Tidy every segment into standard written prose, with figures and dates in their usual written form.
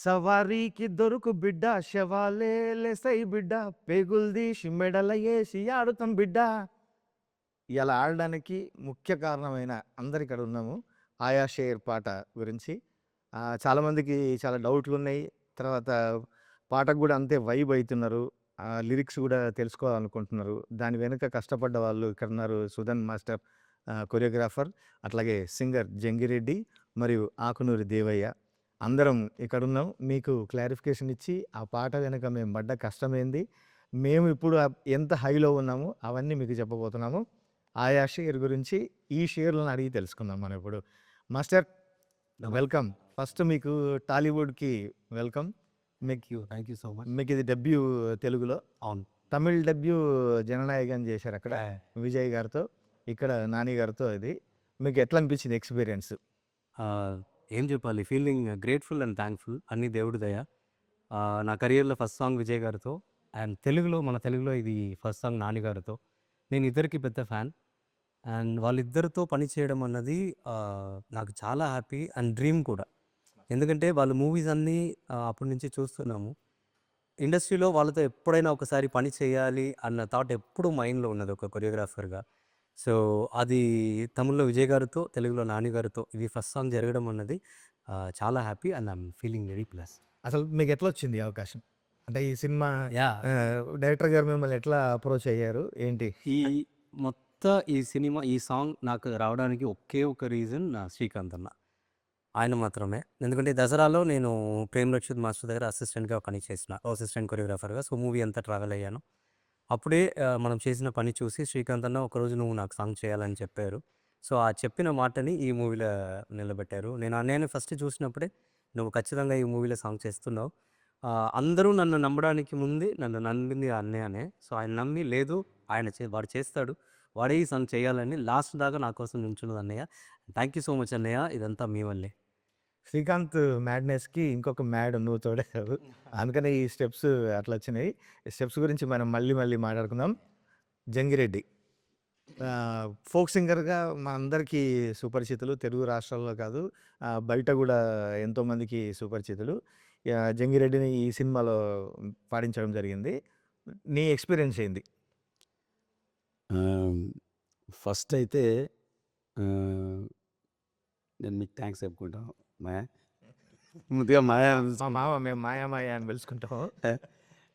సవారీకి దొరుకు బిడ్డ శవాలే లేసై బిడ్డ పేగులు తీసి మెడల ఏసి ఆడుతాం బిడ్డ. ఇలా ఆడడానికి ముఖ్య కారణమైన అందరు ఇక్కడ ఉన్నాము. ఆయా షేర్ పాట గురించి చాలామందికి చాలా డౌట్లున్నాయి. తర్వాత పాటకు కూడా అంతే వైబ్ అవుతున్నారు. లిరిక్స్ కూడా తెలుసుకోవాలనుకుంటున్నారు. దాని వెనుక కష్టపడ్డ వాళ్ళు ఇక్కడ ఉన్నారు. సుధన్ మాస్టర్ కొరియోగ్రాఫర్, అట్లాగే సింగర్ జంగిరెడ్డి మరియు ఆకునూరి దేవయ్య. అందరం ఇక్కడున్నాం. మీకు క్లారిఫికేషన్ ఇచ్చి ఆ పాట వెనక మేము పడ్డ కష్టమేంది, మేము ఇప్పుడు ఎంత హైలో ఉన్నామో అవన్నీ మీకు చెప్పబోతున్నాము. ఆయా షేర్ గురించి ఈ షేర్లను అడిగి తెలుసుకుందాం మనం ఇప్పుడు. Master welcome. ఫస్ట్ మీకు టాలీవుడ్కి welcome. Thank you so much. మీకు ఇది డెబ్యూ తెలుగులో. అవును. తమిళ్ డెబ్యూ జననాయకన్ చేశారు అక్కడ విజయ్ గారితో, ఇక్కడ నాని గారితో. ఇది మీకు ఎట్లా అనిపించింది ఎక్స్పీరియన్స్? ఏం చెప్పాలి, ఫీలింగ్ గ్రేట్ఫుల్ అండ్ థ్యాంక్ఫుల్. అన్ని దేవుడి దయ. నా కెరియర్లో ఫస్ట్ సాంగ్ విజయ్ గారితో, అండ్ మన తెలుగులో ఇది ఫస్ట్ సాంగ్ నాని గారితో. నేను ఇద్దరికి పెద్ద ఫ్యాన్, అండ్ వాళ్ళిద్దరితో పని చేయడం అన్నది నాకు చాలా హ్యాపీ అండ్ డ్రీమ్ కూడా. ఎందుకంటే వాళ్ళ మూవీస్ అన్నీ అప్పటి నుంచి చూస్తున్నాము. ఇండస్ట్రీలో వాళ్ళతో ఎప్పుడైనా ఒకసారి పని చేయాలి అన్న థాట్ ఎప్పుడు మైండ్లో ఉన్నది ఒక కొరియోగ్రాఫర్గా. సో అది తమిళ్లో విజయ్ గారితో, తెలుగులో నాని గారితో ఇది ఫస్ట్ సాంగ్ జరగడం అన్నది చాలా happy and I'm feeling very plus. అసలు మీకు ఎట్లా వచ్చింది ఈ అవకాశం? అంటే ఈ సినిమా యా డైరెక్టర్ గారు మిమ్మల్ని ఎట్లా అప్రోచ్ అయ్యారు ఏంటి? ఈ ఈ సినిమా, ఈ సాంగ్ నాకు రావడానికి ఒకే ఒక రీజన్ శ్రీకాంత్ అన్న. ఆయన మాత్రమే. ఎందుకంటే దసరాలో నేను ప్రేమ్ రక్షిత్ మాస్టర్ దగ్గర అసిస్టెంట్గా పని చేసిన, అసిస్టెంట్ కొరియోగ్రాఫర్గా. సో మూవీ అంతా ట్రావెల్ అయ్యాను. అప్పుడే మనం చేసిన పని చూసి శ్రీకాంత్ అన్న ఒకరోజు నువ్వు నాకు సాంగ్ చేయాలని చెప్పారు. సో ఆ చెప్పిన మాటని ఈ మూవీలో నిలబెట్టారు. నేను ఫస్ట్ చూసినప్పుడే నువ్వు ఖచ్చితంగా ఈ మూవీలో సాంగ్ చేస్తున్నావు. అందరూ నన్ను నమ్మడానికి ముందే నన్ను నమ్మింది అన్నయ్యనే. సో ఆయన నమ్మి లేదు, వాడు చేస్తాడు, వాడే ఈ సాంగ్ చేయాలని లాస్ట్ దాకా నా కోసం నించున్నది అన్నయ్య. థ్యాంక్ యూ సో మచ్ అన్నయ్య, ఇదంతా మీ వల్లే. శ్రీకాంత్ మ్యాడ్నెస్కి ఇంకొక మ్యాడ్ నువ్వు తోడేశావు, అందుకనే ఈ స్టెప్స్ అట్లా వచ్చినాయి. స్టెప్స్ గురించి మనం మళ్ళీ మాట్లాడుకుందాం. జంగిరెడ్డి ఫోక్ సింగర్గా మా అందరికీ సుపరిచితులు, తెలుగు రాష్ట్రాల్లో కాదు బయట కూడా ఎంతోమందికి సుపరిచితులు. జంగిరెడ్డిని ఈ సినిమాలో పాడించడం జరిగింది. నీ ఎక్స్పీరియన్స్ ఏంది? ఫస్ట్ అయితే నేను మీకు థ్యాంక్స్ చెప్పుకుంటాను మాయా. ముందుగా మాయా, మా మామ, మేము మాయా అని పిలుచుకుంటాం.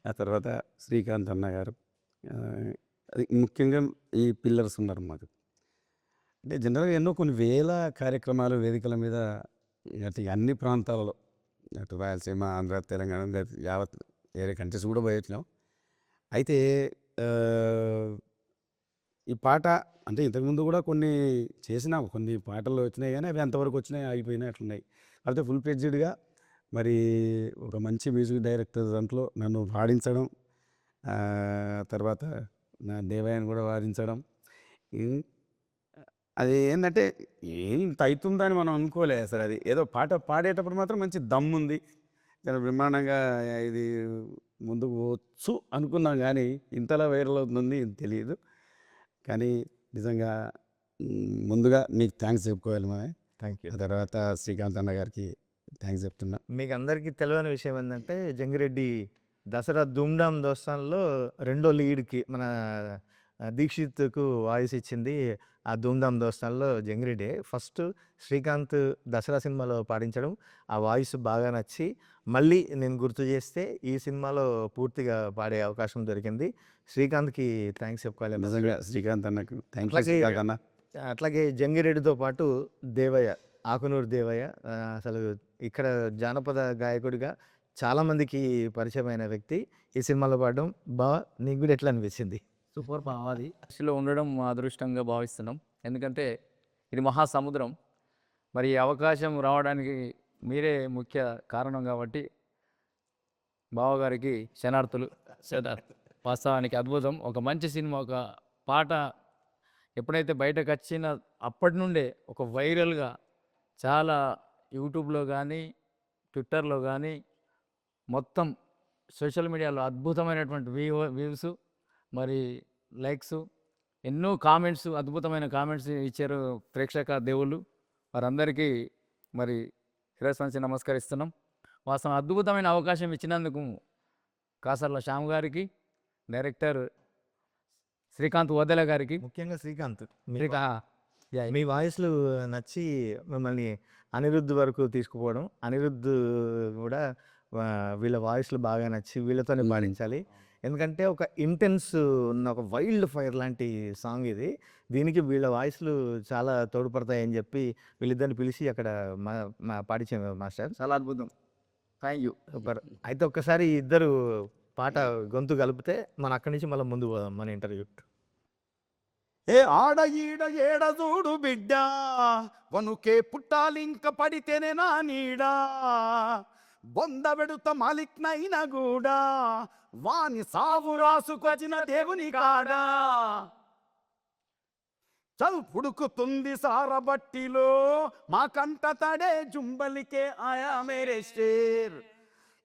ఆ తర్వాత శ్రీకాంత్ అన్న గారు, అది ముఖ్యంగా ఈ పిల్లర్స్ ఉన్నారు మాకు. అంటే జనరల్గా ఎన్నో కొన్ని వేల కార్యక్రమాలు వేదికల మీద అటు అన్ని ప్రాంతాలలో, అటు రాయలసీమ, ఆంధ్ర, తెలంగాణ, యావత్ వేరే కంట్రీస్ కూడా పోయొచ్చినాం. అయితే ఈ పాట అంటే ఇంతకుముందు కూడా కొన్ని చేసినాము, కొన్ని పాటలు వచ్చినాయి కానీ అవి ఎంతవరకు వచ్చినాయి, ఆగిపోయినాయి, అట్లున్నాయి. అయితే ఫుల్ ఫ్లెడ్జ్డ్గా మరి ఒక మంచి మ్యూజిక్ డైరెక్టర్ దాంట్లో నన్ను పాడించడం, తర్వాత నా దేవయాన్ని కూడా వాడించడం, అది ఏంటంటే ఇంత అవుతుందని మనం అనుకోలేదు అసలు. అది ఏదో పాట పాడేటప్పుడు మాత్రం మంచి దమ్ము ఉంది, చాలా బ్రహ్మాండంగా ఇది ముందుకు వచ్చు అనుకున్నాం, కానీ ఇంతలా వైరల్ అవుతుంది తెలియదు. కానీ నిజంగా ముందుగా మీకు థ్యాంక్స్ చెప్పుకోవాలి మా. Thank you. ఆ తర్వాత శ్రీకాంత్ అన్న గారికి థ్యాంక్స్ చెప్తున్నా. మీకు అందరికీ తెలియని విషయం ఏంటంటే జంగిరెడ్డి దసరా ధూమ్ధామ్ దోస్తాన్లో రెండో లీడ్కి మన దీక్షిత్కు వాయిస్ ఇచ్చింది. ఆ ధూమ్ధామ్ దోస్తాన్లో జంగిరెడ్డి ఫస్ట్ శ్రీకాంత్ దసరా సినిమాలో పాడించడం, ఆ వాయిస్ బాగా నచ్చి మళ్ళీ నేను గుర్తు చేస్తే ఈ సినిమాలో పూర్తిగా పాడే అవకాశం దొరికింది. శ్రీకాంత్కి థ్యాంక్స్ చెప్పుకోవాలి నిజంగా. శ్రీకాంత్ అన్నకు థ్యాంక్ యూ. అన్న అట్లాగే జంగిరెడ్డితో పాటు దేవయ్య, ఆకునూరు దేవయ్య అసలు ఇక్కడ జానపద గాయకుడిగా చాలామందికి పరిచయమైన వ్యక్తి. ఈ సినిమాలో పాడడం బాగా నీకు కూడా ఎట్లా అనిపించింది? సూపర్ బావాది దృష్టిలో ఉండడం మా అదృష్టంగా భావిస్తున్నాం. ఎందుకంటే ఇది మహాసముద్రం. మరి ఈ అవకాశం రావడానికి మీరే ముఖ్య కారణం కాబట్టి బావగారికి శనార్థులు. వాస్తవానికి అద్భుతం. ఒక మంచి సినిమా, ఒక పాట ఎప్పుడైతే బయటకు వచ్చిన అప్పటి నుండే ఒక వైరల్గా చాలా యూట్యూబ్లో కానీ ట్విట్టర్లో కానీ మొత్తం సోషల్ మీడియాలో అద్భుతమైనటువంటి వ్యూస్, మరి లైక్స్, ఎన్నో కామెంట్స్, అద్భుతమైన కామెంట్స్ ఇచ్చారు ప్రేక్షక దేవుళ్ళు. వారందరికీ మరి శిరస్సు వంచి నమస్కరిస్తున్నాం. వాస్తవం అద్భుతమైన అవకాశం ఇచ్చినందుకు కాసర్ల శ్యామ్ గారికి, డైరెక్టర్ శ్రీకాంత్ వద్దెల గారికి, ముఖ్యంగా శ్రీకాంత్ శ్రీకా యా, మీ వాయిస్లు నచ్చి మిమ్మల్ని అనిరుద్ధ్ వరకు తీసుకుపోవడం, అనిరుద్ధ్ కూడా వీళ్ళ వాయిస్లు బాగా నచ్చి వీళ్ళతోనే పాడించాలి. ఎందుకంటే ఒక ఇంటెన్స్ ఉన్న ఒక వైల్డ్ ఫైర్ లాంటి సాంగ్ ఇది. దీనికి వీళ్ళ వాయిస్లు చాలా తోడ్పడతాయని చెప్పి వీళ్ళిద్దరిని పిలిచి అక్కడ మా మా పాడించాము మాస్టర్. చాలా అద్భుతం. Thank you. సూపర్. అయితే ఒక్కసారి ఇద్దరు పాట గొంతు కలిపితే మనం అక్కడి నుంచి మళ్ళీ ముందు పోదాం మన ఇంటర్వ్యూ. ఏ ఆడ ఈడ ఏడ చూడు బిడ్డ వనుకే పుట్టాలింక పడితేనే నా నీడా బొంద పెడుత మాలిక్నైన గూడా వాని సావు రాసుకొచ్చిన దేవుని కాడా చల్ పుడుకుతుంది సారబట్టిలో మా కంట తడే జుంబలికే ఆయా మేరే షేర్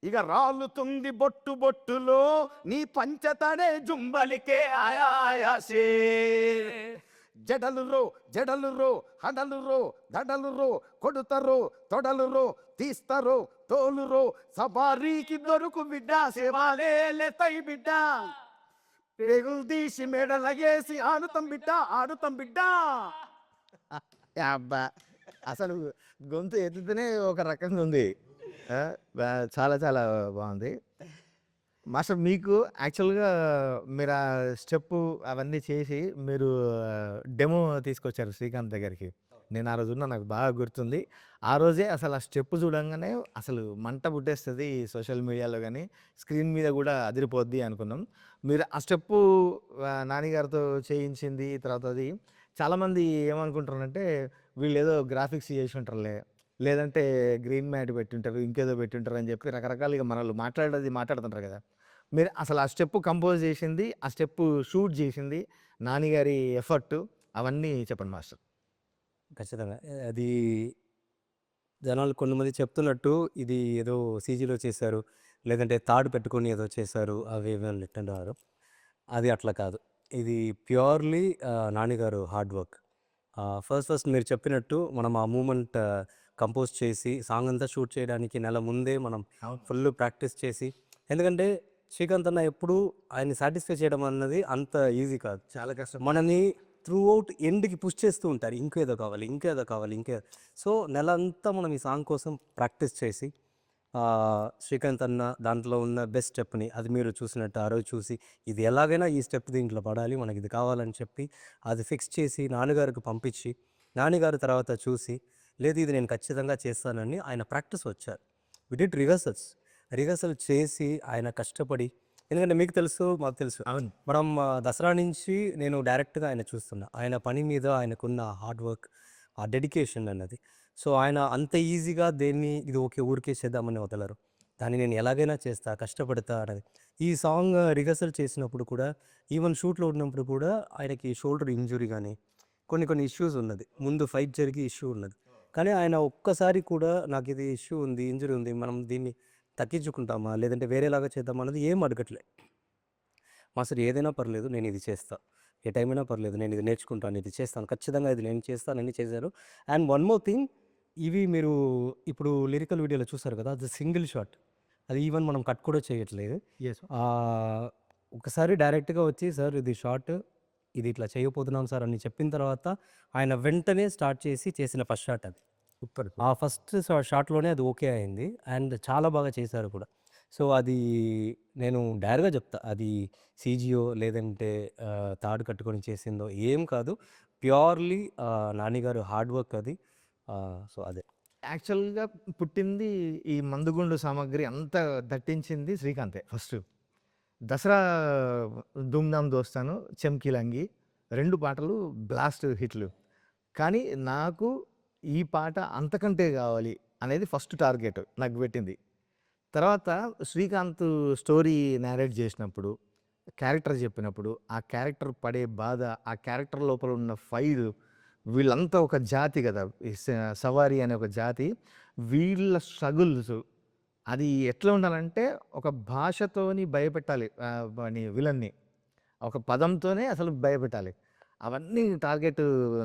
ఇక రాలుతుంది బొట్టు బొట్టులో నీ పంచతడే జుంబలికే ఆయా ఆయా షేర్ జడలు రో హడలు రో దడలు రో కొడుతరో తొడలు రో తీస్తరో తోలురో సబారీకి దొరుకు బిడ్డ సేవాలే లేతై బిడ్డ పేగులు తీసి మెడలగేసి ఆడుతాం బిడ్డ అబ్బా! అసలు గొంతు ఎత్తితేనే ఒక రకంగా ఉంది. చాలా చాలా బాగుంది. మాస్టర్ మీకు యాక్చువల్‌గా మీరు ఆ స్టెప్పు అవన్నీ చేసి మీరు డెమో తీసుకొచ్చారు శ్రీకాంత్ దగ్గరికి. నేను ఆ రోజు ఉన్నా, నాకు బాగా గుర్తుంది. ఆ రోజే అసలు ఆ స్టెప్ చూడంగానే అసలు మంట పుట్టేస్తది సోషల్ మీడియాలో గానీ, స్క్రీన్ మీద కూడా అదిరిపోద్ది అనుకున్నాం. మీరు ఆ స్టెప్పు నాని గారితో చేయించింది. తర్వాత అది చాలామంది ఏమనుకుంటారంటే వీళ్ళేదో గ్రాఫిక్స్ చేసి ఉంటారులే, లేదంటే గ్రీన్ మ్యాట్ పెట్టుంటారు, ఇంకేదో పెట్టుంటారు అని చెప్పి రకరకాలుగా మనోళ్ళు మాట్లాడుతుంటారు కదా. మీరు అసలు ఆ స్టెప్ కంపోజ్ చేసింది, ఆ స్టెప్ షూట్ చేసింది, నాని గారి ఎఫర్ట్ అవన్నీ చెప్పండి మాస్టర్. ఖచ్చితంగా. అది జనాలు కొంతమంది చెప్తున్నట్టు ఇది ఏదో సీజీలో చేశారు, లేదంటే తాడు పెట్టుకొని ఏదో చేశారు, అవి ఇవి అంటున్నారు. అది అట్లా కాదు. ఇది ప్యూర్‌లీ నాని గారు హార్డ్ వర్క్. ఫస్ట్ మీరు చెప్పినట్టు మనం ఆ మూమెంట్ కంపోజ్ చేసి సాంగ్ అంతా షూట్ చేయడానికి నెల ముందే మనం ఫుల్ ప్రాక్టీస్ చేసి, ఎందుకంటే శ్రీకాంత్ అన్న ఎప్పుడు ఆయన్ని సాటిస్ఫై చేయడం అన్నది అంత ఈజీ కాదు. చాలా కష్టం. మనని త్రూ అవుట్ ఎండ్‌కి పుష్ చేస్తూ ఉంటారు. ఇంకేదో కావాలి, ఇంకేదో కావాలి, సో నెల అంతా మనం ఈ సాంగ్ కోసం ప్రాక్టీస్ చేసి శ్రీకాంత్ అన్న దాంట్లో ఉన్న బెస్ట్ స్టెప్‌ని అది మీరు చూసినట్టు ఆ రోజు చూసి ఇది ఎలాగైనా ఈ స్టెప్ దీంట్లో పడాలి, మనకి ఇది కావాలని చెప్పి అది ఫిక్స్ చేసి నాన్నగారికి పంపించి, నాన్నగారు తర్వాత చూసి లేదు ఇది నేను ఖచ్చితంగా చేస్తానని ఆయన ప్రాక్టీస్ వచ్చారు. వి డిడ్ రిహర్సల్ చేసి ఆయన కష్టపడి, ఎందుకంటే మీకు తెలుసు, మాకు తెలుసు. అవును. మనం దసరా నుంచి నేను డైరెక్ట్‌గా ఆయన చూస్తున్నా. ఆయన పని మీద ఆయనకున్న హార్డ్ వర్క్, ఆ డెడికేషన్ అన్నది. సో, ఆయన అంత ఈజీగా దేన్ని ఇది ఓకే ఊరికే చేద్దామని వదలరు. దాన్ని నేను ఎలాగైనా చేస్తా, కష్టపడతా అనేది. ఈ సాంగ్ రిహర్సల్ చేసినప్పుడు కూడా, ఈవెన్ షూట్‌లో ఉన్నప్పుడు కూడా ఆయనకి షోల్డర్ ఇంజ్యూరీ గానీ, కొన్ని ఇష్యూస్ ఉన్నది. ముందు ఫైట్ జరిగి ఇష్యూ ఉన్నది. కానీ ఆయన ఒక్కసారి కూడా నాకు ఇది ఇష్యూ ఉంది, ఇంజ్యూరీ ఉంది, మనం దీన్ని తగ్గించుకుంటామా, లేదంటే వేరేలాగా చేద్దామా అన్నది ఏం అడగట్లే. మాస్టర్ ఏదైనా పర్లేదు నేను ఇది చేస్తా, ఏ టైం అయినా పర్లేదు నేను ఇది నేర్చుకుంటాను, ఇది చేస్తాను, ఖచ్చితంగా ఇది నేను చేస్తానని చేశారు. అండ్ వన్ మోర్ థింగ్, ఇవి మీరు ఇప్పుడు లిరికల్ వీడియోలో చూసారు కదా, అది సింగిల్ షాట్. అది ఈవెన్ మనం కట్ కూడా చేయట్లేదు. యెస్. ఒకసారి డైరెక్ట్‌గా వచ్చి సార్ ఇది షాట్, ఇది ఇట్లా చేయబోతున్నాం సార్ అని చెప్పిన తర్వాత ఆయన వెంటనే స్టార్ట్ చేసిన ఫస్ట్ షాట్ అది. సూపర్. ఆ ఫస్ట్ షాట్‌లోనే అది ఓకే అయింది. అండ్ చాలా బాగా చేశారు కూడా. సో, అది నేను డైరెక్ట్‌గా చెప్తా. అది సీజీయో లేదంటే తాడు కట్టుకొని చేసిందో ఏం కాదు. ప్యూర్‌లీ నాని గారు హార్డ్ వర్క్ అది. సో, అదే. యాక్చువల్‌గా పుట్టింది ఈ మందుగుండు సామాగ్రి అంతా దట్టించింది శ్రీకాంతే ఫస్టు. దసరా 'ధూమ్ ధామ్ దోస్తాను', 'చమ్కీలంగి' 2 పాటలు బ్లాస్ట్ హిట్లు. కానీ నాకు ఈ పాట అంతకంటే కావాలి అనేది ఫస్ట్ టార్గెట్ నాకు పెట్టింది. తర్వాత శ్రీకాంత్ స్టోరీ నేరేట్ చేసినప్పుడు, క్యారెక్టర్ చెప్పినప్పుడు, ఆ క్యారెక్టర్ పడే బాధ, ఆ క్యారెక్టర్ లోపల ఉన్న ఫైర్, వీళ్ళంతా ఒక జాతి కదా, ఈ సవారీ అనే ఒక జాతి, వీళ్ళ స్ట్రగుల్స్ అది ఎట్లా ఉండాలంటే ఒక భాషతోని భయపెట్టాలి వాని విలన్ని, ఒక పదంతోనే అసలు భయపెట్టాలి. అవన్నీ టార్గెట్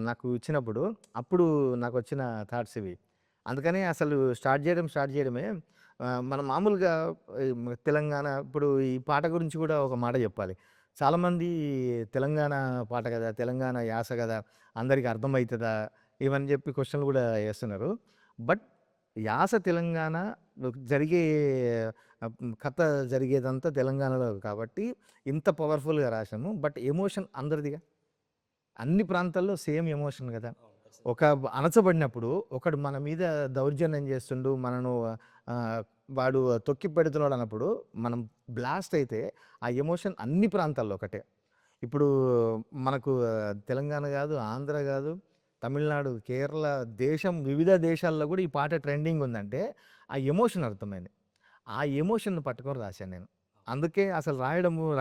నాకు ఇచ్చినప్పుడు అప్పుడు నాకు వచ్చిన థాట్స్ ఇవి. అందుకని అసలు స్టార్ట్ చేయడమే మనం మామూలుగా తెలంగాణ ఇప్పుడు ఈ పాట గురించి కూడా ఒక మాట చెప్పాలి. చాలామంది తెలంగాణ పాట కదా! తెలంగాణ యాస కదా! అందరికి అర్థమైతదా? ఇవని చెప్పి క్వెషన్‌లు కూడా ఏస్తున్నారు. బట్ యాస తెలంగాణ జరిగే కథ జరిగేదంతా తెలంగాణలో కాబట్టి ఇంత పవర్‌ఫుల్‌గా రాసాము. But emotion అందరిదిగా. అన్ని ప్రాంతాల్లో సేమ్ ఎమోషన్ కదా! ఒక అణచబడినప్పుడు ఒకడు మన మీద దౌర్జన్యం చేస్తుండు, మనను వాడు తొక్కి పెడుతున్నాడు అన్నప్పుడు మనం బ్లాస్ట్ అయితే ఆ ఎమోషన్ అన్ని ప్రాంతాల్లో ఒకటే. ఇప్పుడు మనకు తెలంగాణ కాదు, ఆంధ్ర కాదు, తమిళనాడు, కేరళ వివిధ దేశాల్లో కూడా ఈ పాట ట్రెండింగ్ ఉందంటే ఆ ఎమోషన్ అర్థమైంది. ఆ ఎమోషన్‌ని పట్టుకొని రాశాను నేను. అందుకే అసలు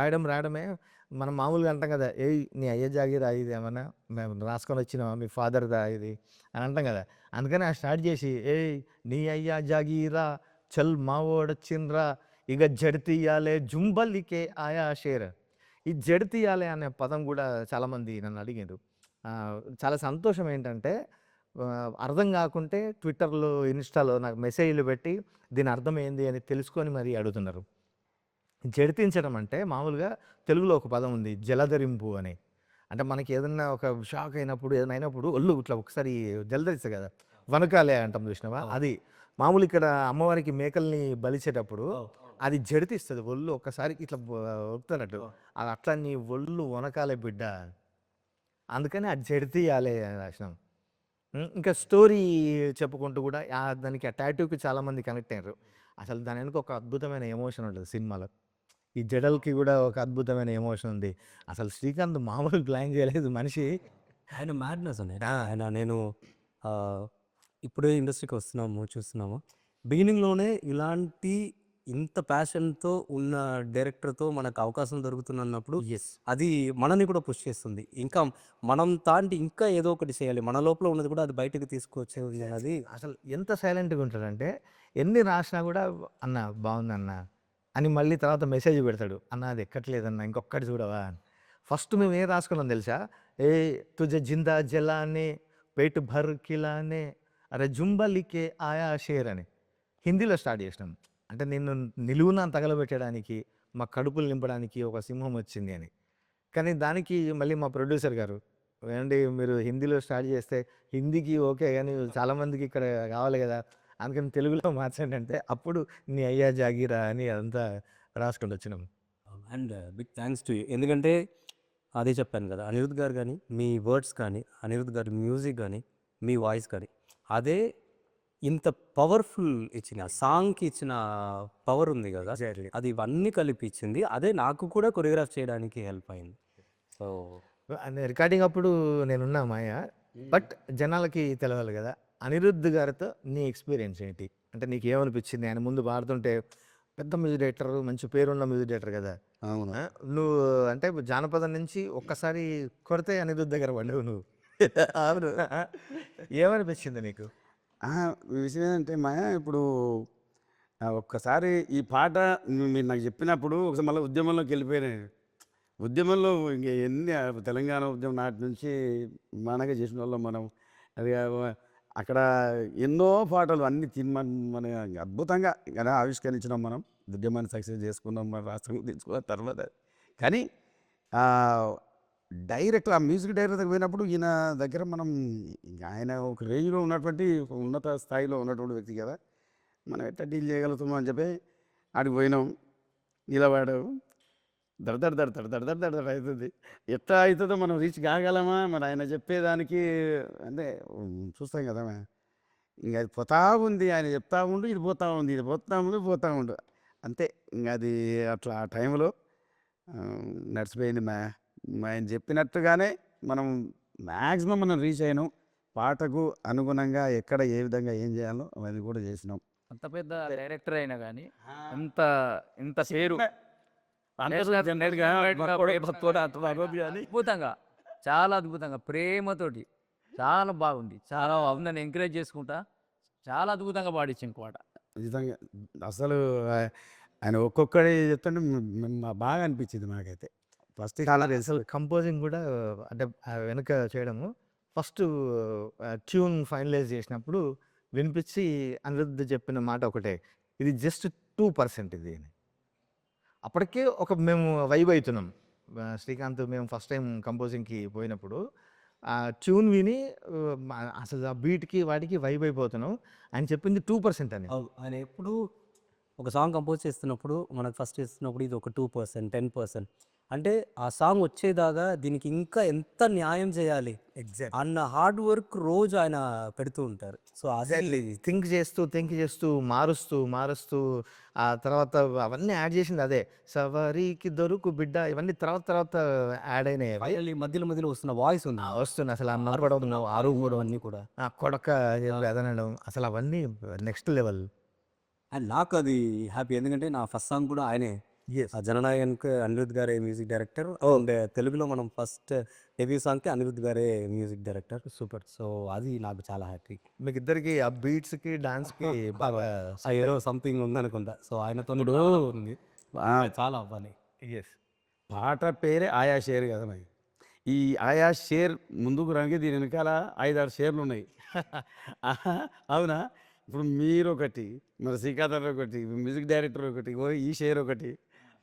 రాయడమే మనం మామూలుగా అంటాం కదా! "ఏయ్! నీ అయ్య జాగీరా ఇది ఏమన్నా మేము రాసుకొని వచ్చినామా? మీ ఫాదర్‌దా ఇది" అని అంటాం కదా! అందుకని స్టార్ట్ చేసి "ఏయ్! నీ అయ్య జాగీరా చల్ మావోడొచ్చిండ్రా ఇగ జడితియ్యాలే జుంబల్లికే ఆయా షేర్." ఈ జడితియ్యాలే అనే పదం కూడా చాలామంది నన్ను అడిగిండ్రు. చాలా సంతోషం ఏంటంటే అర్థం కాకుంటే ట్విట్టర్‌లో, ఇన్‌స్టాలో నాకు మెసేజ్‌లు పెట్టి దీని అర్థం ఏంది అని తెలుసుకొని మరీ అడుగుతున్నారు. జడితించడం అంటే మామూలుగా తెలుగులో ఒక పదం ఉంది జలధరింపు అని. అంటే మనకి ఏదన్నా ఒక షాక్ అయినప్పుడు ఏదైనా అయినప్పుడు ఒళ్ళు ఇట్లా ఒకసారి జలధరిస్తది కదా! వనకాలే అంటాం చూసినావా? అది. మామూలు ఇక్కడ అమ్మవారికి మేకల్ని బలిచేటప్పుడు అది జడితిస్తది. ఒళ్ళు ఒక్కసారి ఇట్లా ఒరుకుతున్నట్టు. అది అట్లా నీ ఒళ్ళు వనకాలే బిడ్డ. అందుకని అది జడితియాలే అని రాసినాం. ఇంకా స్టోరీ చెప్పుకుంటూ కూడా దానికి ఆ టాటూకి చాలామంది కనెక్ట్ అయ్యారు. అసలు దాని వెనక ఒక అద్భుతమైన ఎమోషన్ ఉంటది సినిమాలో. ఈ జడలకి కూడా ఒక అద్భుతమైన ఎమోషన్ ఉంది. అసలు శ్రీకాంత్ మామూలు ప్లాన్ చేయలేదు మనిషి. ఆయన మ్యాడ్‌నెస్ అండి. నేను ఆహ్, ఇప్పుడే ఇండస్ట్రీకి వస్తున్నాము, చూస్తున్నాము. బిగినింగ్‌లోనే ఇలాంటి ఇంత ప్యాషన్‌తో ఉన్న డైరెక్టర్‌తో మనకు అవకాశం దొరుకుతుందన్నప్పుడు యెస్. అది మనల్ని కూడా పుష్ చేస్తుంది. ఇంకా మనం తాంటి ఇంకా ఏదో ఒకటి చేయాలి. మన లోపల ఉన్నది కూడా అది బయటకి తీసుకొచ్చేది అది. అసలు ఎంత సైలెంట్‌గా ఉంటాడంటే ఎన్ని రాసినా కూడా "అన్న బావుందన్న" అని మళ్ళీ తర్వాత మెసేజ్ పెడతాడు. "అన్న అది ఎక్కట్లేదన్న ఇంకొక్కటి చూడవా" అని. ఫస్ట్ మేము ఏం రాసుకున్నాం తెలుసా? ఏ తుజే జిందా జలానే పేట్ భర్ కిలానే అరే జుంబలికే ఆయా షేర్ అని. హిందీలో స్టార్ట్ చేసినాం. అంటే నిన్ను నిలువున తగలబెట్టడానికి, మా కడుపులు నింపడానికి ఒక సింహం వచ్చింది అని. కానీ దానికి మళ్ళీ మా ప్రొడ్యూసర్ గారు, "ఏవండీ మీరు హిందీలో స్టార్ట్ చేస్తే హిందీకి ఓకే. కానీ చాలామందికి ఇక్కడ కావాలి కదా! అందుకని తెలుగులో మార్చండి" అంటే అప్పుడు "నీ అయ్యా జాగీరా" అని అదంతా రాసుకుంటూ వచ్చినాం. And big thanks to you. ఎందుకంటే అదే చెప్పాను కదా! అనిరుద్ గారు గాని, మీ వర్డ్స్ కానీ, అనిరుద్ గారి మ్యూజిక్ గాని, మీ వాయిస్ కానీ, అదే ఇంత పవర్‌ఫుల్ ఇచ్చిన సాంగ్‌కి ఇచ్చిన పవర్ ఉంది కదా! ఎగ్జాక్ట్‌లీ. అది ఇవన్నీ కలిపి ఇచ్చింది. అదే నాకు కూడా కొరియోగ్రాఫ్ చేయడానికి హెల్ప్ అయింది. సో రికార్డింగ్ అప్పుడు నేనున్నా మాయ. బట్ జనాలకి తెలవాలి కదా! అనిరుద్ గారితో నీ ఎక్స్‌పీరియన్స్ ఏంటి? అంటే నీకేమనిపించింది? ఆయన ముందు పాడుతుంటే పెద్ద మ్యూజిక్ డైరెక్టర్, మంచి పేరున్న మ్యూజిక్ డైరెక్టర్ కదా! అవును. నువ్వు అంటే జానపదం నుంచి ఒక్కసారి కొడితే అనిరుద్ దగ్గర పడ్డావు నువ్వు. అవును. ఏమనిపించింది నీకు? విషయం ఏంటంటే ఇప్పుడు ఒక్కసారి ఈ పాట మీరు నాకు చెప్పినప్పుడు ఒకసారి మళ్ళీ ఉద్యమంలోకి వెళ్ళిపోయాను నేను. ఉద్యమంలో ఇంక ఎన్ని తెలంగాణ ఉద్యమం నాటి నుంచి మనగా చేసిన వాళ్ళం మనం. అది అక్కడ ఎన్నో పాటలు అన్ని మన అద్భుతంగా కదా ఆవిష్కరించినాం మనం. ఉద్యమాన్ని సక్సెస్ చేసుకున్నాం, మన రాష్ట్రం తెచ్చుకున్న తర్వాత. కానీ డైరెక్ట్ ఆ మ్యూజిక్ డైరెక్టర్ దగ్గర పోయినప్పుడు ఈయన దగ్గర మనం ఆయన ఒక రేంజ్లో ఉన్నటువంటి ఒక ఉన్నత స్థాయిలో ఉన్నటువంటి వ్యక్తి కదా, మనం ఎట్లా డీల్ చేయగలుగుతామో అని చెప్పి ఆడికి పోయినాం. నిలబడావు దడ అవుతుంది. ఎట్లా అవుతుందో మనం రీచ్ కాగలమా మరి ఆయన చెప్పేదానికి అంటే చూస్తాం కదా. ఇంక అది పోతా ఉంది, ఆయన చెప్తా ఉండు, ఇది పోతా ఉంది, ఇది పోతా ఉండు అంతే. ఇంకా అది అట్లా ఆ టైంలో నడిచిపోయింది. ఆయన చెప్పినట్టుగానే మనం మ్యాక్సిమం మనం రీచ్ అయినాం. పాటకు అనుగుణంగా ఎక్కడ ఏ విధంగా ఏం చేయాలో అవన్నీ కూడా చేసినాం. అంత పెద్ద డైరెక్టర్ అయినా కానీ ఇంత ఇంత పేరు అద్భుతంగా, చాలా అద్భుతంగా ప్రేమతోటి చాలా బాగుంది. చాలా అందరిని ఎంకరేజ్ చేసుకుంటా చాలా అద్భుతంగా పాడించింది పాట. నిజంగా అసలు ఆయన ఒక్కొక్కటి చెప్తుంటే బాగా అనిపించింది నాకైతే. ఫస్ట్ చాలా అసలు కంపోజింగ్ కూడా అంటే వెనక చేయడము ఫస్ట్ ట్యూన్ ఫైనలైజ్ చేసినప్పుడు వినిపించి అనిరుద్ చెప్పిన మాట ఒకటే, ఇది జస్ట్ 2% ఇది. అప్పటికే మేము వైబ్ అవుతున్నాం. శ్రీకాంత్ మేము ఫస్ట్ టైం కంపోజింగ్‌కి పోయినప్పుడు ఆ ట్యూన్ విని అసలు ఆ బీట్‌కి వాటికి వైబ్ అయిపోతున్నాం. ఆయన చెప్పింది 2% అని. ఆయన ఎప్పుడు ఒక సాంగ్ కంపోజ్ చేస్తున్నప్పుడు మనకు ఫస్ట్ ఇస్తున్నప్పుడు ఇది ఒక 2%, 10% అంటే ఆ సాంగ్ వచ్చేదాకా దీనికి ఇంకా ఎంత న్యాయం చేయాలి ఎగ్జాక్ట్. అన్న హార్డ్ వర్క్ రోజు ఆయన పెడుతూ ఉంటారు. సో అది థింక్ చేస్తూ మారుస్తూ ఆ తర్వాత అవన్నీ యాడ్ చేసింది అదే. సవారీకి దొరుకు బిడ్డ ఇవన్నీ తర్వాత యాడ్ అయినాయి అవి. ఫైనల్లీ మధ్యలో మధ్యలో వస్తున్న వాయిస్ ఉంది వస్తుంది అసలు ఆ నడపడం అరువు అన్నీ కూడా. ఆ కొడక ఎదనడం అసలు అవన్నీ నెక్స్ట్ లెవెల్. అండ్ నాకు అది హ్యాపీ ఎందుకంటే నా ఫస్ట్ సాంగ్ కూడా ఆయనే. ఆ జననాయకన్కి అనిరుద్ధ్ గారే మ్యూజిక్ డైరెక్టర్. అండ్ తెలుగులో మనం ఫస్ట్ డెబ్యూ సాంగ్కి అనిరుద్ధ్ గారే మ్యూజిక్ డైరెక్టర్. సూపర్. సో అది నాకు చాలా హ్యాపీ. మీకు ఇద్దరికి ఆ బీట్స్కి డాన్స్కి బాగా ఏదో సంథింగ్ ఉందనుకుంటా. సో ఆయనతో ఉంది చాలా అవ్వాలి. ఎస్. పాట పేరే ఆయా షేర్ కదా మరి. ఈ ఆయా షేర్ ముందుకు రానికి దీని వెనకాల 5-6 షేర్లు ఉన్నాయి. అవునా? ఇప్పుడు మీరు ఒకటి, మరి శ్రీకాంత్ ఒకటి, మ్యూజిక్ డైరెక్టర్ ఒకటి, ఈ షేర్ ఒకటి,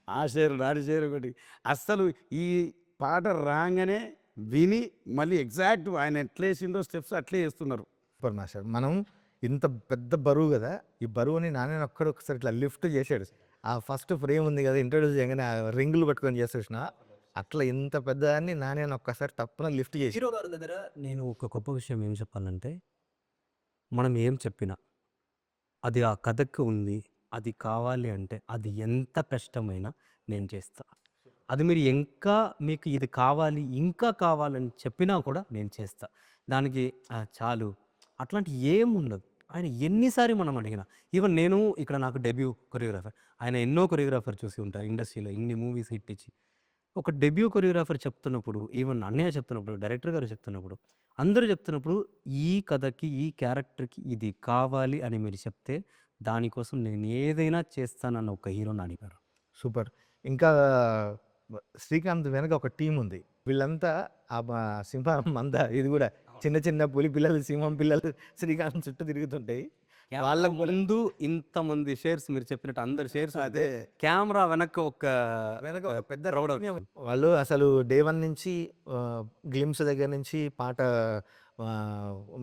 ఆ షేర్ నాటి షేర్ ఒకటి. అస్సలు ఈ పాట రాగానే విని మళ్ళీ ఎగ్జాక్ట్ ఆయన ఎట్లా వేసిండో స్టెప్స్ అట్లే వేస్తున్నారు. Super master. మనం ఇంత పెద్ద బరువు కదా, ఈ బరువుని నాన్న ఒకసారి ఇట్లా లిఫ్ట్ చేశాడు. ఆ ఫస్ట్ ఫ్రేమ్ ఉంది కదా ఇంట్రొడ్యూస్ చేయగానే ఆ రింగులు పట్టుకొని చేసేసిన అట్లా ఇంత పెద్దదాన్ని నాన్న ఒక్కసారి తప్పున లిఫ్ట్ చేసి. హీరో గారి దగ్గర నేను ఒక గొప్ప విషయం ఏం చెప్పాలంటే మనం ఏం చెప్పినా అది ఆ కథకు ఉంది, అది కావాలి అంటే అది ఎంత కష్టమైనా నేను చేస్తా. అది మీరు ఇంకా మీకు ఇది కావాలి ఇంకా కావాలని చెప్పినా కూడా నేను చేస్తా. దానికి చాలు అట్లాంటి ఏం ఉండదు. ఆయన ఎన్నిసారి మనం అడిగినా ఈవెన్ నేను ఇక్కడ నాకు డెబ్యూ కొరియోగ్రాఫర్, ఆయన ఎన్నో కొరియోగ్రాఫర్ చూసి ఉంటారు ఇండస్ట్రీలో ఇన్ని మూవీస్ హిట్ ఇచ్చి. ఒక డెబ్యూ కొరియోగ్రాఫర్ చెప్తున్నప్పుడు, ఈవెన్ అన్నయ్య చెప్తున్నప్పుడు, డైరెక్టర్ గారు చెప్తున్నప్పుడు, అందరూ చెప్తున్నప్పుడు ఈ కథకి ఈ క్యారెక్టర్కి ఇది కావాలి అని మీరు చెప్తే దానికోసం నేను ఏదైనా చేస్తానన్న ఒక హీరోని అడిగారు. సూపర్. ఇంకా శ్రీకాంత్ వెనక ఒక టీం ఉంది. వీళ్ళంతా సింహం మంద ఇది కూడా చిన్న పులి పిల్లలు, సింహం పిల్లలు శ్రీకాంత్ చుట్టూ తిరుగుతుంటాయి. వాళ్ళ ముందు ఇంతమంది షేర్స్ మీరు చెప్పినట్టు అందరు షేర్స్ అదే కెమెరా వెనక ఒక పెద్ద రౌడ్. వాళ్ళు అసలు డే 1 నుంచి గ్లిమ్స్ దగ్గర నుంచి పాట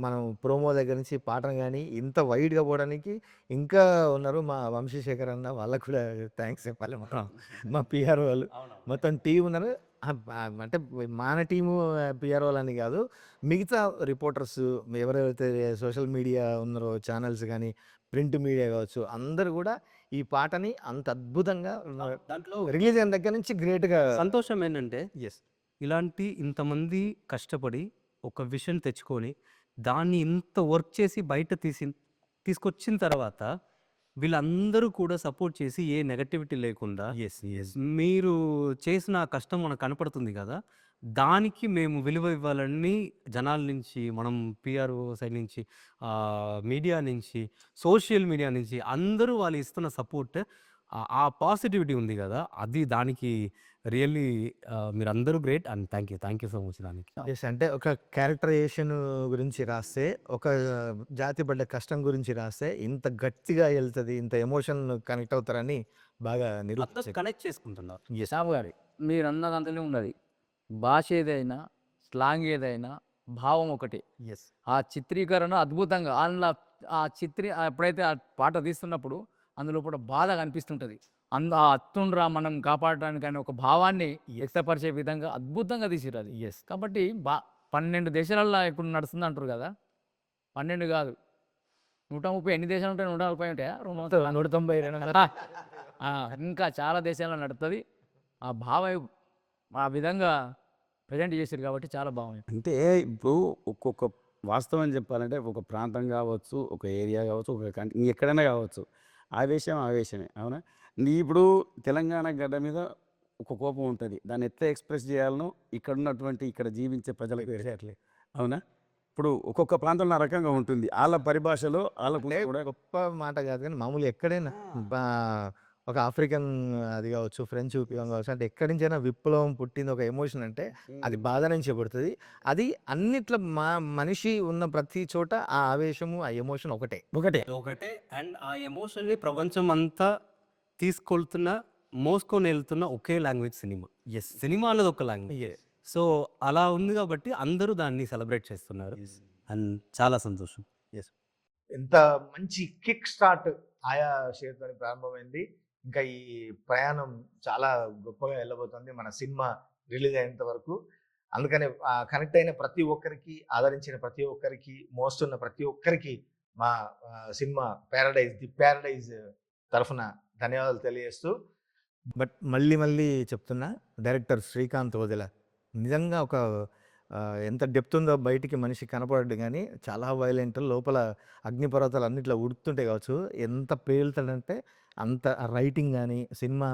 మనం ప్రోమో దగ్గర నుంచి పాటను కానీ ఇంత వైడ్గా పోవడానికి ఇంకా ఉన్నారు. మా వంశీశేఖర్ అన్న వాళ్ళకు కూడా థ్యాంక్స్ చెప్పాలి. మా పిఆర్ వాళ్ళు మొత్తం టీం ఉన్నారు. అంటే మన టీము పిఆర్ వాళ్ళు అని కాదు, మిగతా రిపోర్టర్స్ ఎవరైతే సోషల్ మీడియా ఉన్నారో ఛానల్స్ కానీ ప్రింట్ మీడియా కావచ్చు అందరు కూడా ఈ పాటని అంత అద్భుతంగా దాంట్లో రిలీజ్ అయిన దగ్గర నుంచి గ్రేట్గా. సంతోషం ఏంటంటే ఎస్, ఇలాంటి ఇంతమంది కష్టపడి ఒక విషయం తెచ్చుకొని దాన్ని ఇంత వర్క్ చేసి బయట తీసుకొచ్చిన తర్వాత వీళ్ళందరూ కూడా సపోర్ట్ చేసి ఏ నెగటివిటీ లేకుండా మీరు చేసిన ఆ కష్టం మనకు కనపడుతుంది కదా, దానికి మేము విలువ ఇవ్వాలని జనాల నుంచి, మనం పిఆర్ఓ సైడ్ నుంచి, మీడియా నుంచి, సోషల్ మీడియా నుంచి అందరూ వాళ్ళు ఇస్తున్న సపోర్ట్, ఆ పాజిటివిటీ ఉంది కదా, అది దానికి రియల్లీ మీరందరూ great and thank you so much దానికి. ఎస్. అంటే ఒక క్యారెక్టరైజేషన్ గురించి రాస్తే, ఒక జాతి పడ్డ కష్టం గురించి రాస్తే ఇంత గట్టిగా వెళ్తుంది, ఇంత ఎమోషన్ కనెక్ట్ అవుతారని బాగా కనెక్ట్ చేసుకుంటున్నారు. సాబు గారి మీరు అన్నదంతనే ఉన్నది. భాష ఏదైనా, స్లాంగ్ ఏదైనా, భావం ఒకటి. ఎస్. ఆ చిత్రీకరణ అద్భుతంగా అందులో ఎప్పుడైతే ఆ పాట తీస్తున్నప్పుడు అందులో కూడా బాధ కనిపిస్తుంటుంది. ఆ అత్తుండ్రా మనం కాపాడడానికి అనే ఒక భావాన్ని వ్యక్తపరిచే విధంగా అద్భుతంగా తీసిరు అది. ఎస్. కాబట్టి 12 దేశాలలో ఇప్పుడు నడుస్తుంది అంటారు కదా, 12 కాదు 130 ఎన్ని దేశాలు ఉంటాయి? 140 ఉంటాయా? 192 ఇంకా చాలా దేశాల్లో నడుస్తుంది. ఆ భావం ఆ విధంగా ప్రజెంట్ చేశారు కాబట్టి చాలా బాగుంది. అంటే ఇప్పుడు ఒక్కొక్క వాస్తవం చెప్పాలంటే ఒక ప్రాంతం కావచ్చు, ఒక ఏరియా కావచ్చు, ఒక కంట్రీ ఎక్కడైనా కావచ్చు, ఆవేశమే అవునా. ఇప్పుడు తెలంగాణ గడ్డ మీద ఒక కోపం ఉంటుంది, దాన్ని ఎట్లా ఎక్స్ప్రెస్ చేయాలనో ఇక్కడ జీవించే ప్రజలకు తెలియట్లేదు అవునా. ఇప్పుడు ఒక్కొక్క ప్రాంతంలో ఆ రకంగా ఉంటుంది, వాళ్ళ పరిభాషలో వాళ్ళకు కూడా. గొప్ప మాట కాదు కానీ మామూలు ఎక్కడైనా ఒక ఆఫ్రికన్ అది కావచ్చు, ఫ్రెంచ్ విప్లవం కావచ్చు, అంటే ఎక్కడి నుంచైనా విప్లవం పుట్టింది ఒక ఎమోషన్ అంటే అది బాధ నుంచి పుడుతుంది. అది అన్నిట్లో మనిషి ఉన్న ప్రతి చోట ఆ ఆవేశము, ఆ ఎమోషన్ ఒకటే. ఒకటే అండ్ ఆ ఎమోషన్ని ప్రపంచం అంతా మోసుకొని వెళ్తున్న ఒకే లాంగ్వేజ్ సినిమా. సినిమా అనేది ఒక లాంగ్వేజ్. సో అలా ఉంది కాబట్టి అందరూ దాన్ని సెలబ్రేట్ చేస్తున్నారు అండ్ చాలా సంతోషం. ఎంత మంచి కిక్ స్టార్ట్ ఆయా షేర్తో ప్రారంభమైంది. ఇంకా ఈ ప్రయాణం చాలా గొప్పగా వెళ్ళబోతుంది మన సినిమా రిలీజ్ అయ్యేంత వరకు. అందుకనే కనెక్ట్ అయిన ప్రతి ఒక్కరికి, ఆదరించిన ప్రతి ఒక్కరికి, మోస్తున్న ప్రతి ఒక్కరికి మా సినిమా ది ప్యారడైజ్ తరఫున ధన్యవాదాలు తెలియజేస్తూ, బట్ మళ్ళీ చెప్తున్నా, డైరెక్టర్ శ్రీకాంత్ ఓదెల నిజంగా ఒక ఎంత డెప్త్ ఉందో బయటికి మనిషి కనపడడు కానీ చాలా వైలెంట్, లోపల అగ్నిపర్వతాలు అన్నిట్లో ఉడుకుతుంటే కావచ్చు, ఎంత పేలుతాడంటే అంత రైటింగ్ కానీ, సినిమా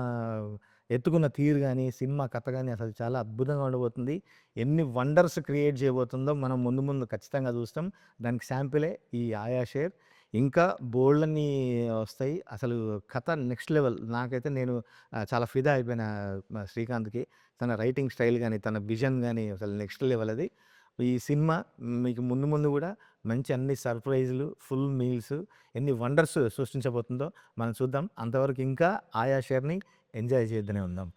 ఎత్తుకున్న తీరు కానీ, సినిమా కథ కానీ అసలు చాలా అద్భుతంగా ఉండబోతుంది. ఎన్ని వండర్స్ క్రియేట్ చేయబోతుందో మనం ముందు ఖచ్చితంగా చూస్తాం. దానికి శాంపిలే ఈ ఆయా షేర్. ఇంకా బోల్డన్ని వస్తాయి. అసలు కథ నెక్స్ట్ లెవెల్. నాకైతే నేను చాలా ఫిదా అయిపోయిన శ్రీకాంత్‌కి. తన రైటింగ్ స్టైల్ గానీ, తన విజన్ గానీ అసలు నెక్స్ట్ లెవెల్ అది. ఈ సినిమా మీకు ముందు కూడా మంచి అన్ని సర్ప్రైజ్‌లు, ఫుల్ మీల్స్, ఎన్ని వండర్స్ సృష్టించబోతుందో మనం చూద్దాం. అంతవరకు ఇంకా ఆయా షేర్‌ని ఎంజాయ్ చేద్దానే ఉందాం.